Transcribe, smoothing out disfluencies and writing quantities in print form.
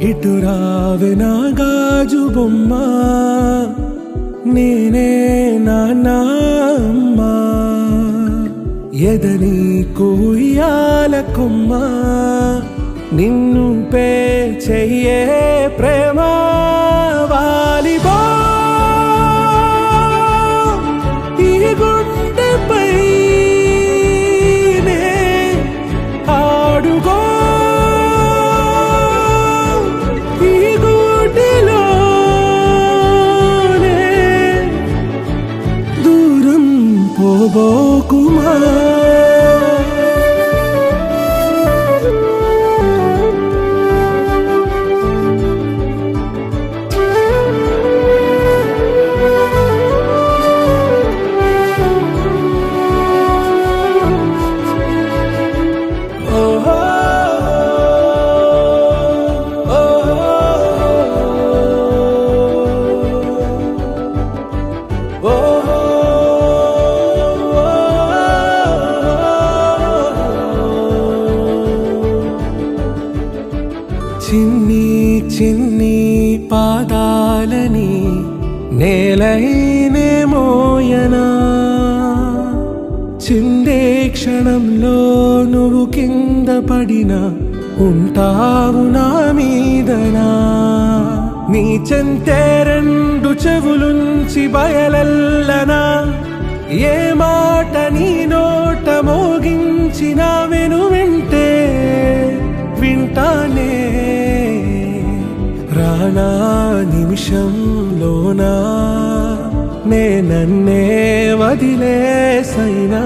ఇటు రావే నా గాజు బొమ్మ, నేనే నాన్న అమ్మా. ఎదని కొయ్యాల కొమ్మ, నిన్ను పే చెయ్యే ప్రేమ వాలిబా. ఈ గుండెపై నే ఆడుగో, ఈ గూటిలోనే దూరం పోబోకుమా. చిన్ని చిన్ని పాదాలని నేలైనే మోయనా, చిందే క్షణంలో నువ్వు కింద పడినా ఉంటావు నా మీదనా. నీ చెంతే రెండు చెవులుంచి బయలెల్లనా, ఏ మాట నీ నోట మోగించిన వెను వింటే వింటానే. రానా నిమిషంలోనా నే నన్నే వదిలేసైనా.